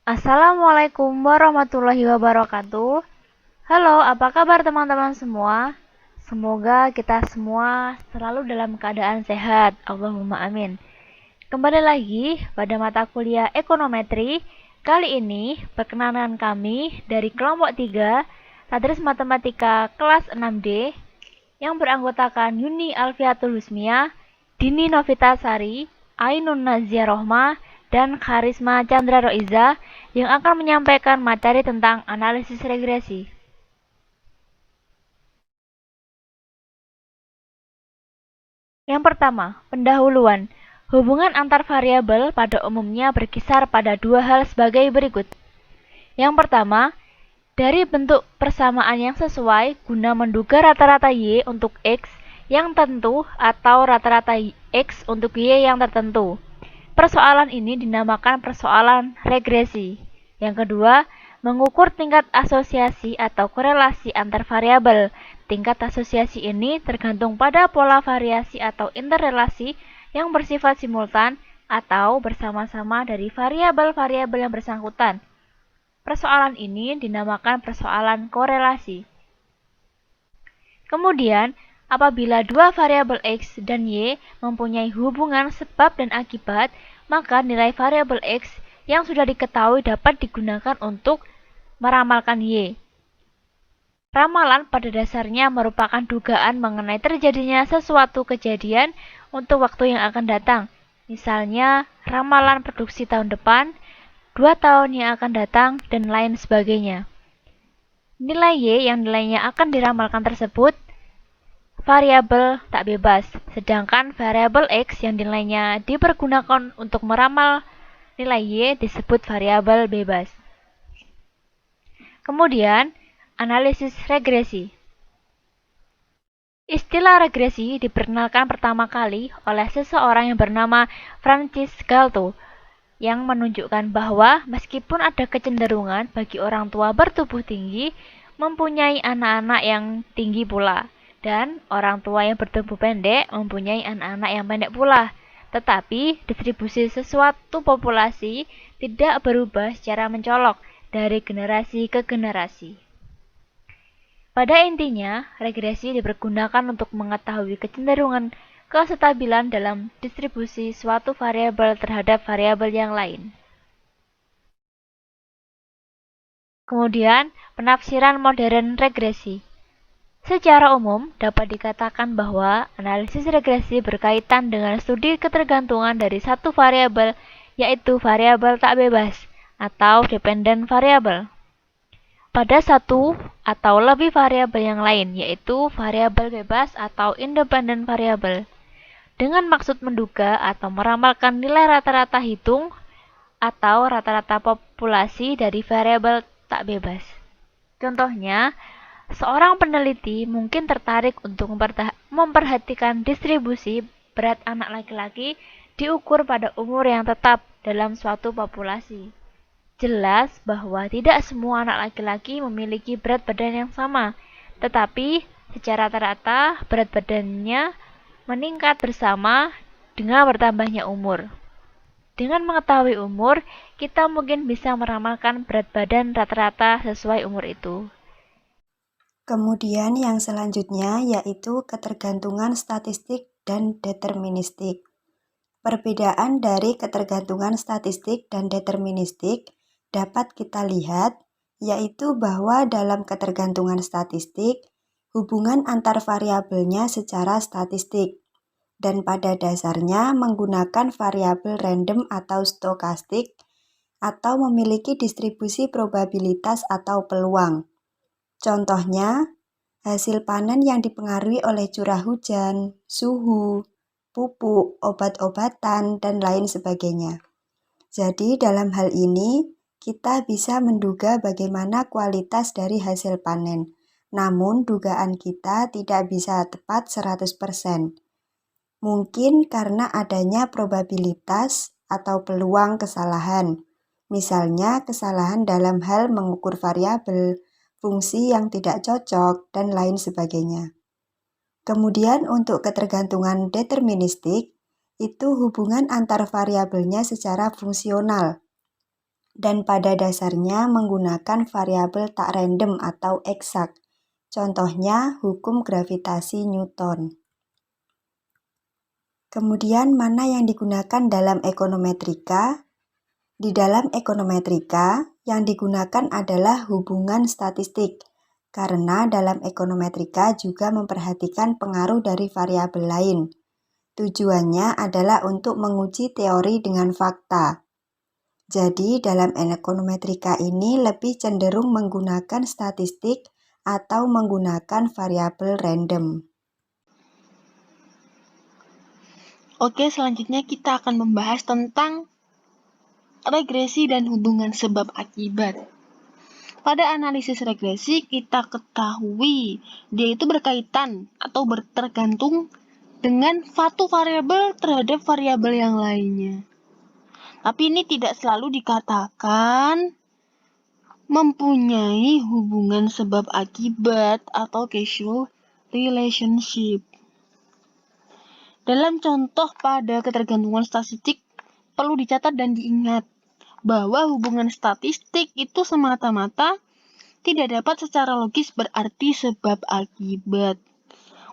Assalamualaikum warahmatullahi wabarakatuh. Halo, apa kabar teman-teman semua? Semoga kita semua selalu dalam keadaan sehat. Allahumma amin. Kembali lagi pada mata kuliah ekonometri. Kali ini perkenalan kami dari kelompok 3 Tadris Matematika kelas 6D yang beranggotakan Yuni Alfiatul Husmia, Dini Novitasari, Ainun Nazia Rohma, dan Karisma Chandra Roiza yang akan menyampaikan materi tentang analisis regresi. Yang pertama, pendahuluan. Hubungan antar variabel pada umumnya berkisar pada dua hal sebagai berikut. Yang pertama, dari bentuk persamaan yang sesuai guna menduga rata-rata Y untuk X yang tentu atau rata-rata X untuk Y yang tertentu. Persoalan ini dinamakan persoalan regresi. Yang kedua, mengukur tingkat asosiasi atau korelasi antar variabel. Tingkat asosiasi ini tergantung pada pola variasi atau interrelasi yang bersifat simultan atau bersama-sama dari variabel-variabel yang bersangkutan. Persoalan ini dinamakan persoalan korelasi. Kemudian, apabila dua variabel X dan Y mempunyai hubungan sebab dan akibat, maka nilai variabel X yang sudah diketahui dapat digunakan untuk meramalkan Y. Ramalan pada dasarnya merupakan dugaan mengenai terjadinya sesuatu kejadian untuk waktu yang akan datang. Misalnya, ramalan produksi tahun depan, 2 tahun yang akan datang, dan lain sebagainya. Nilai Y yang nilainya akan diramalkan tersebut variabel tak bebas, sedangkan variabel X yang nilainya dipergunakan untuk meramal nilai Y disebut variabel bebas. Kemudian, analisis regresi. Istilah regresi diperkenalkan pertama kali oleh seseorang yang bernama Francis Galton yang menunjukkan bahwa meskipun ada kecenderungan bagi orang tua bertubuh tinggi mempunyai anak-anak yang tinggi pula, dan orang tua yang bertubuh pendek mempunyai anak-anak yang pendek pula. Tetapi distribusi sesuatu populasi tidak berubah secara mencolok dari generasi ke generasi. Pada intinya, regresi dipergunakan untuk mengetahui kecenderungan kestabilan dalam distribusi suatu variabel terhadap variabel yang lain. Kemudian, penafsiran modern regresi. Secara umum, dapat dikatakan bahwa analisis regresi berkaitan dengan studi ketergantungan dari satu variabel, yaitu variabel tak bebas atau dependent variable, pada satu atau lebih variabel yang lain, yaitu variabel bebas atau independent variable, dengan maksud menduga atau meramalkan nilai rata-rata hitung atau rata-rata populasi dari variabel tak bebas. Contohnya, seorang peneliti mungkin tertarik untuk memperhatikan distribusi berat anak laki-laki diukur pada umur yang tetap dalam suatu populasi. Jelas bahwa tidak semua anak laki-laki memiliki berat badan yang sama, tetapi secara rata-rata berat badannya meningkat bersama dengan bertambahnya umur. Dengan mengetahui umur, kita mungkin bisa meramalkan berat badan rata-rata sesuai umur itu. Kemudian yang selanjutnya yaitu ketergantungan statistik dan deterministik. Perbedaan dari ketergantungan statistik dan deterministik dapat kita lihat, yaitu bahwa dalam ketergantungan statistik, hubungan antar variabelnya secara statistik, dan pada dasarnya menggunakan variabel random atau stokastik, atau memiliki distribusi probabilitas atau peluang. Contohnya, hasil panen yang dipengaruhi oleh curah hujan, suhu, pupuk, obat-obatan, dan lain sebagainya. Jadi dalam hal ini, kita bisa menduga bagaimana kualitas dari hasil panen. Namun dugaan kita tidak bisa tepat 100%. Mungkin karena adanya probabilitas atau peluang kesalahan. Misalnya kesalahan dalam hal mengukur variabel, fungsi yang tidak cocok, dan lain sebagainya. Kemudian untuk ketergantungan deterministik, itu hubungan antar variabelnya secara fungsional. dan pada dasarnya menggunakan variabel tak random atau eksak. Contohnya hukum gravitasi Newton. Kemudian mana yang digunakan dalam ekonometrika? Di dalam ekonometrika, yang digunakan adalah hubungan statistik, karena dalam ekonometrika juga memperhatikan pengaruh dari variabel lain. Tujuannya adalah untuk menguji teori dengan fakta. Jadi, dalam ekonometrika ini lebih cenderung menggunakan statistik atau menggunakan variabel random. Oke, selanjutnya kita akan membahas tentang regresi dan hubungan sebab akibat. Pada analisis regresi, kita ketahui dia itu berkaitan atau bertergantung dengan satu variabel terhadap variabel yang lainnya. Tapi ini tidak selalu dikatakan mempunyai hubungan sebab akibat atau causal relationship. Dalam contoh pada ketergantungan statistik, perlu dicatat dan diingat bahwa hubungan statistik itu semata-mata tidak dapat secara logis berarti sebab akibat.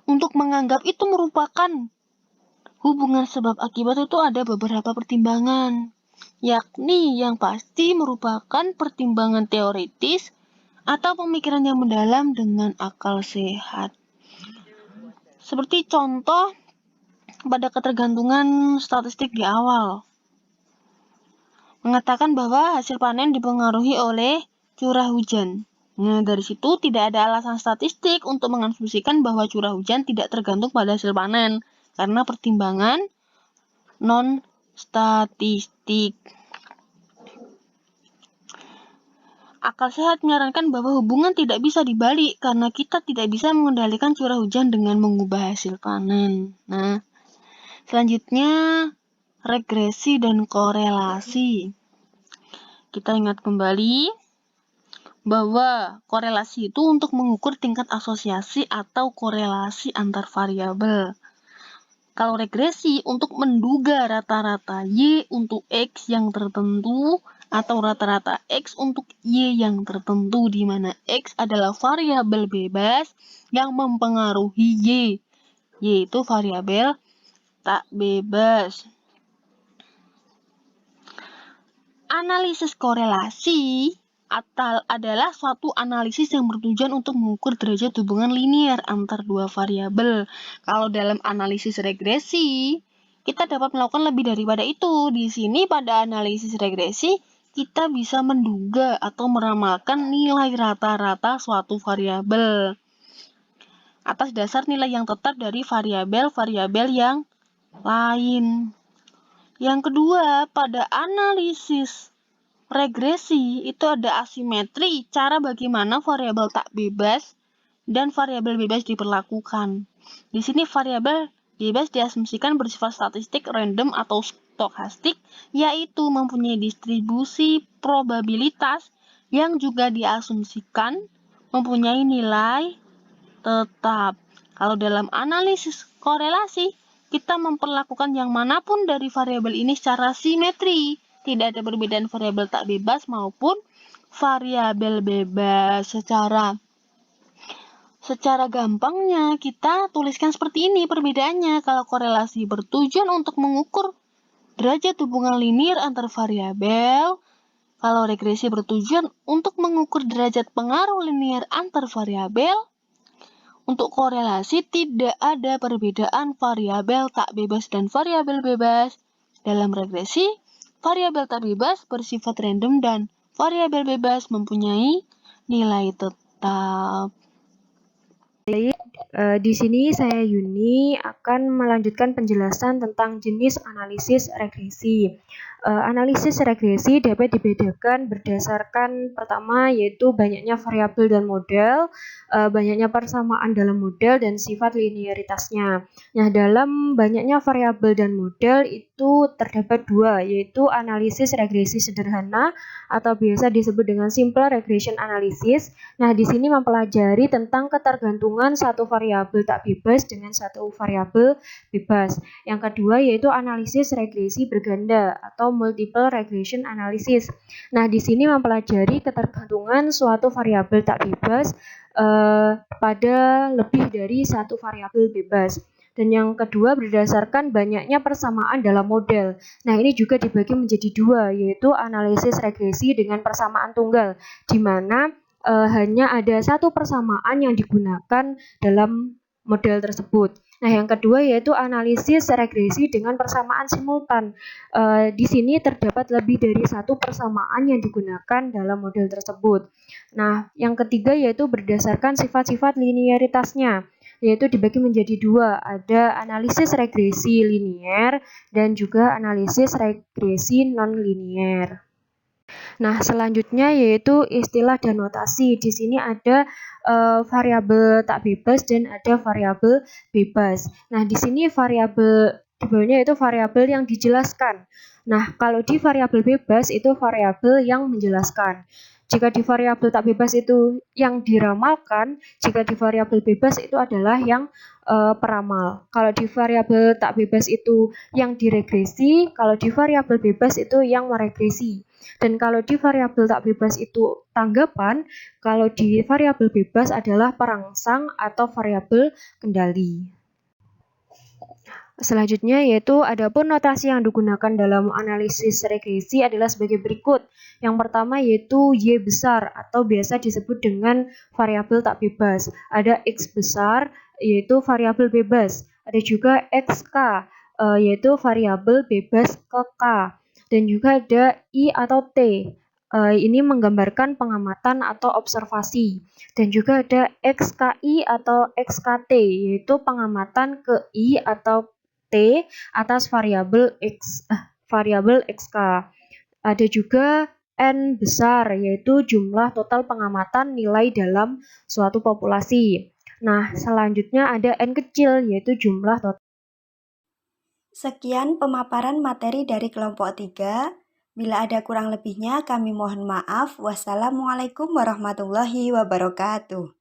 Untuk menganggap itu merupakan hubungan sebab akibat itu ada beberapa pertimbangan, yakni yang pasti merupakan pertimbangan teoritis atau pemikiran yang mendalam dengan akal sehat. Seperti contoh pada ketergantungan statistik di awal, mengatakan bahwa hasil panen dipengaruhi oleh curah hujan. Nah, dari situ tidak ada alasan statistik untuk mengasumsikan bahwa curah hujan tidak tergantung pada hasil panen, karena pertimbangan non-statistik. Akal sehat menyarankan bahwa hubungan tidak bisa dibalik karena kita tidak bisa mengendalikan curah hujan dengan mengubah hasil panen. Nah, selanjutnya regresi dan korelasi. Kita ingat kembali bahwa korelasi itu untuk mengukur tingkat asosiasi atau korelasi antar variabel. Kalau regresi untuk menduga rata-rata Y untuk X yang tertentu atau rata-rata X untuk Y yang tertentu, di mana X adalah variabel bebas yang mempengaruhi Y, yaitu variabel tak bebas. Analisis korelasi adalah suatu analisis yang bertujuan untuk mengukur derajat hubungan linear antar dua variabel. Kalau dalam analisis regresi, kita dapat melakukan lebih daripada itu. Di sini pada analisis regresi, kita bisa menduga atau meramalkan nilai rata-rata suatu variabel atas dasar nilai yang tetap dari variabel-variabel yang lain. Yang kedua, pada analisis regresi itu ada asimetri cara bagaimana variabel tak bebas dan variabel bebas diperlakukan. Di sini variabel bebas diasumsikan bersifat statistik, random atau stokastik, yaitu mempunyai distribusi probabilitas yang juga diasumsikan mempunyai nilai tetap. Kalau dalam analisis korelasi, kita memperlakukan yang manapun dari variabel ini secara simetri. Tidak ada perbedaan variabel tak bebas maupun variabel bebas. Secara gampangnya kita tuliskan seperti ini perbedaannya. Kalau korelasi bertujuan untuk mengukur derajat hubungan linear antar variabel, kalau regresi bertujuan untuk mengukur derajat pengaruh linear antar variabel, untuk korelasi tidak ada perbedaan variabel tak bebas dan variabel bebas. Dalam regresi, variabel tak bebas bersifat random dan variabel bebas mempunyai nilai tetap. Di sini saya Yuni akan melanjutkan penjelasan tentang jenis analisis regresi. Analisis regresi dapat dibedakan berdasarkan pertama yaitu banyaknya variabel dan model, banyaknya persamaan dalam model dan sifat linearitasnya. Nah, dalam banyaknya variabel dan model itu terdapat dua, yaitu analisis regresi sederhana atau biasa disebut dengan simple regression analysis. Nah, di sini mempelajari tentang ketergantungan satu variabel tak bebas dengan satu variabel bebas. Yang kedua yaitu analisis regresi berganda atau multiple regression analysis. Nah, di sini mempelajari ketergantungan suatu variabel tak bebas pada lebih dari satu variabel bebas. Dan yang kedua berdasarkan banyaknya persamaan dalam model. Nah, ini juga dibagi menjadi dua, yaitu analisis regresi dengan persamaan tunggal, di mana hanya ada satu persamaan yang digunakan dalam model tersebut. Nah, yang kedua yaitu analisis regresi dengan persamaan simultan. Di sini terdapat lebih dari satu persamaan yang digunakan dalam model tersebut. Nah, yang ketiga yaitu berdasarkan sifat-sifat linearitasnya, yaitu dibagi menjadi dua, ada analisis regresi linier dan juga analisis regresi non-linier. Nah, selanjutnya yaitu istilah dan notasi. Di sini ada variabel tak bebas dan ada variabel bebas. Nah, di sini variabel di bawahnya itu variabel yang dijelaskan. Nah, kalau di variabel bebas itu variabel yang menjelaskan. Jika di variabel tak bebas itu yang diramalkan, jika di variabel bebas itu adalah yang peramal. Kalau di variabel tak bebas itu yang diregresi, kalau di variabel bebas itu yang meregresi. Dan kalau di variabel tak bebas itu tanggapan, kalau di variabel bebas adalah perangsang atau variabel kendali. Selanjutnya yaitu adapun notasi yang digunakan dalam analisis regresi adalah sebagai berikut. Yang pertama yaitu Y besar atau biasa disebut dengan variabel tak bebas. Ada X besar yaitu variabel bebas. Ada juga XK yaitu variabel bebas ke K. Dan juga ada I atau T. Ini menggambarkan pengamatan atau observasi. Dan juga ada XKI atau XKT yaitu pengamatan ke I atau T atas variabel XK. Ada juga N besar yaitu jumlah total pengamatan nilai dalam suatu populasi. Nah, selanjutnya ada N kecil yaitu jumlah total. Sekian pemaparan materi dari kelompok 3. Bila ada kurang lebihnya kami mohon maaf. Wassalamualaikum warahmatullahi wabarakatuh.